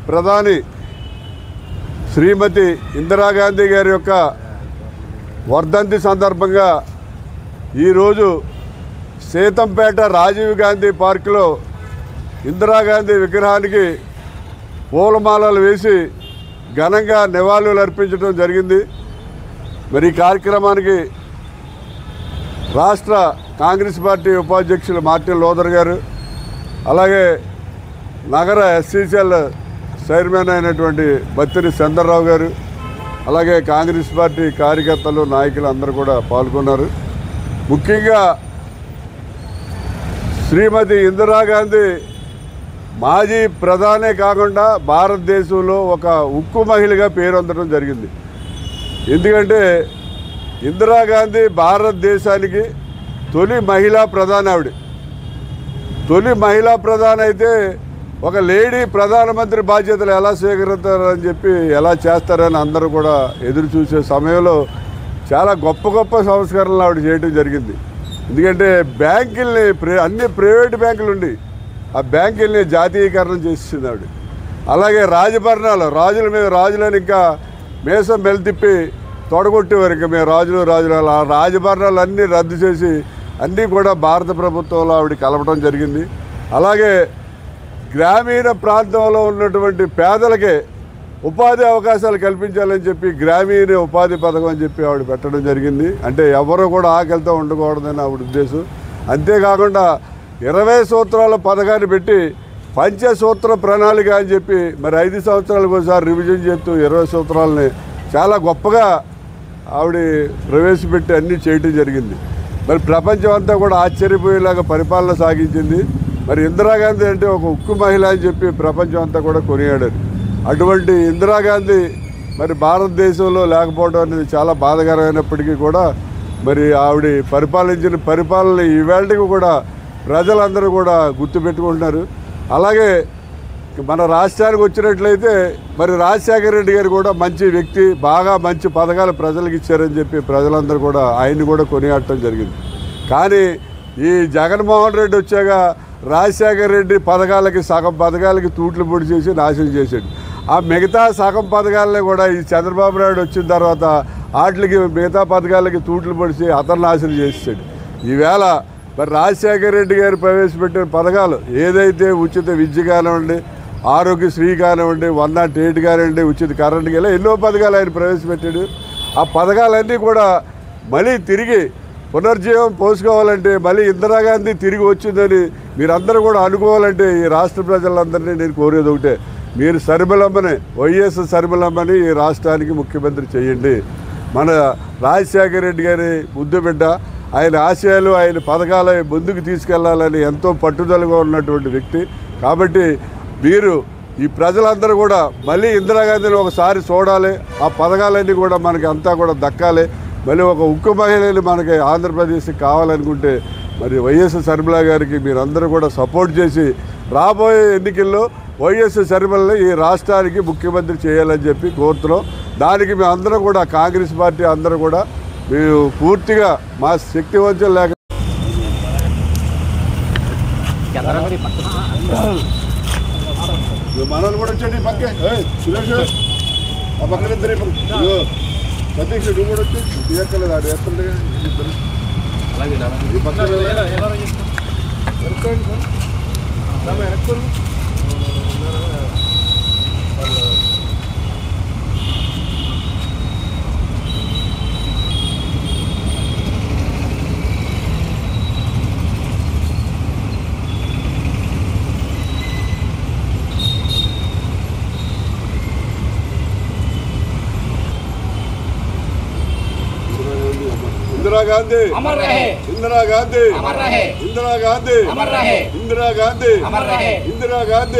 ప్రధాని శ్రీమతి ఇందిరాగాంధీ గారి యొక్క వర్ధంతి సందర్భంగా ఈరోజు సీతంపేట రాజీవ్ గాంధీ పార్కులో ఇందిరాగాంధీ విగ్రహానికి పూలమాలలు వేసి ఘనంగా నివాళులు అర్పించడం జరిగింది. మరి ఈ కార్యక్రమానికి రాష్ట్ర కాంగ్రెస్ పార్టీ ఉపాధ్యక్షులు మార్టిన్ లోథర్ గారు, అలాగే నగర ఎస్సీసీఎల్ చైర్మన్ అయినటువంటి బత్తిని చంద్రరావు గారు, అలాగే కాంగ్రెస్ పార్టీ కార్యకర్తలు నాయకులు అందరూ కూడా పాల్గొన్నారు. ముఖ్యంగా శ్రీమతి ఇందిరాగాంధీ మాజీ ప్రధానే కాకుండా భారతదేశంలో ఒక ఉక్కు మహిళగా పేరొందడం జరిగింది. ఎందుకంటే ఇందిరాగాంధీ భారతదేశానికి తొలి మహిళా ప్రధాని. ఆవిడ తొలి మహిళా ప్రధాని అయితే ఒక లేడీ ప్రధానమంత్రి బాధ్యతలు ఎలా స్వీకరిస్తారని చెప్పి ఎలా చేస్తారని అందరూ కూడా ఎదురు చూసే సమయంలో చాలా గొప్ప గొప్ప సంస్కరణలు ఆవిడ చేయడం జరిగింది. ఎందుకంటే బ్యాంకుల్ని అన్ని ప్రైవేటు బ్యాంకులు ఉండి ఆ బ్యాంకుల్ని జాతీయకరణం చేసింది ఆవిడ. అలాగే రాజభరణాలు, రాజులని ఇంకా మేసం మెలితిప్పి తొడగొట్టేవారు. ఇంకా మేము రాజులు ఆ రాజభరణాలు అన్నీ రద్దు చేసి అన్నీ కూడా భారత ప్రభుత్వంలో ఆవిడ కలపడం జరిగింది. అలాగే గ్రామీణ ప్రాంతంలో ఉన్నటువంటి పేదలకే ఉపాధి అవకాశాలు కల్పించాలని చెప్పి గ్రామీణ ఉపాధి పథకం అని చెప్పి ఆవిడ పెట్టడం జరిగింది. అంటే ఎవరు కూడా ఆకలితో ఉండకూడదని ఆవిడ ఉద్దేశం. అంతేకాకుండా 20 సూత్రాల పథకాన్ని పెట్టి పంచసూత్ర ప్రణాళిక అని చెప్పి మరి 5 సంవత్సరాలకు ఒకసారి రివిజన్ చేస్తూ 20 సూత్రాలని చాలా గొప్పగా ఆవిడ ప్రవేశపెట్టి అన్నీ చేయటం జరిగింది. మరి ప్రపంచం అంతా కూడా ఆశ్చర్యపోయేలాగా పరిపాలన సాగించింది. మరి ఇందిరాగాంధీ అంటే ఒక ఉక్కు మహిళ అని చెప్పి ప్రపంచం అంతా కూడా కొనియాడారు. అటువంటి ఇందిరాగాంధీ మరి భారతదేశంలో లేకపోవడం అనేది చాలా బాధాకరమైనప్పటికీ కూడా మరి ఆవిడ పరిపాలించిన పరిపాలన ఈవేళకి కూడా ప్రజలందరూ కూడా గుర్తుపెట్టుకుంటున్నారు. అలాగే మన రాష్ట్రానికి వచ్చినట్లయితే మరి రాజశేఖర రెడ్డి గారు కూడా మంచి వ్యక్తి, బాగా మంచి పథకాలు ప్రజలకు ఇచ్చారని చెప్పి ప్రజలందరూ కూడా ఆయన్ని కూడా కొనియాడటం జరిగింది. కానీ ఈ జగన్మోహన్ రెడ్డి వచ్చాక రాజశేఖర రెడ్డి సగం పథకాలకి తూట్లు పొడి చేసి నాశనం చేశాడు. ఆ మిగతా సగం పథకాలని కూడా ఈ చంద్రబాబు నాయుడు వచ్చిన తర్వాత వాటికి మిగతా పథకాలకి తూట్లు పొడిచి అతను నాశనం చేసాడు. ఈవేళ మరి రాజశేఖర రెడ్డి గారు ప్రవేశపెట్టిన పథకాలు ఏదైతే ఉచిత విద్య కానివ్వండి, ఆరోగ్యశ్రీ కానివ్వండి, 108 కానివ్వండి, ఉచిత కరెంట్ ఇలా ఎన్నో పథకాలు ఆయన ప్రవేశపెట్టాడు. ఆ పథకాలన్నీ కూడా మళ్ళీ తిరిగి పునర్జీవం పోసుకోవాలంటే, మళ్ళీ ఇందిరాగాంధీ తిరిగి వచ్చిందని మీరందరూ కూడా అనుకోవాలంటే ఈ రాష్ట్ర ప్రజలందరినీ నేను కోరేది ఒకటే, మీరు వైఎస్ షర్మిలమ్మని ఈ రాష్ట్రానికి ముఖ్యమంత్రి చేయండి. మన రాజశేఖర రెడ్డి గారి ముద్దు బిడ్డ, ఆయన ఆశయాలు ఆయన పథకాలు ముందుకు తీసుకెళ్లాలని ఎంతో పట్టుదలగా ఉన్నటువంటి వ్యక్తి. కాబట్టి మీరు ఈ ప్రజలందరూ కూడా మళ్ళీ ఇందిరాగాంధీని ఒకసారి చూడాలి. ఆ పథకాలన్నీ కూడా మనకి అంతా కూడా దక్కాలి. మళ్ళీ ఒక ఉక్కు మహిళలు మనకి ఆంధ్రప్రదేశ్కి కావాలనుకుంటే మరి వైఎస్ షర్మిల గారికి మీరందరూ కూడా సపోర్ట్ చేసి రాబోయే ఎన్నికల్లో వైఎస్ షర్మిలని ఈ రాష్ట్రానికి ముఖ్యమంత్రి చేయాలని చెప్పి కోరుతున్నాం. దానికి మేము అందరం కూడా కాంగ్రెస్ పార్టీ అందరూ కూడా మేము పూర్తిగా మా శక్తి వంచన లేక మనల్ని కూడా వచ్చండి పక్కే సురేష్ ఆ పక్కన ఇద్దరు సతీష్ నువ్వు కూడా వచ్చి తీయక్కలేదు ఆడు వేస్తుండగా ఈ పక్కన इंदिरा गांधी अमर रहे, इंदिरा गांधी अमर रहे, इंदिरा गांधी अमर रहे, इंदिरा गांधी अमर रहे, इंदिरा गांधी।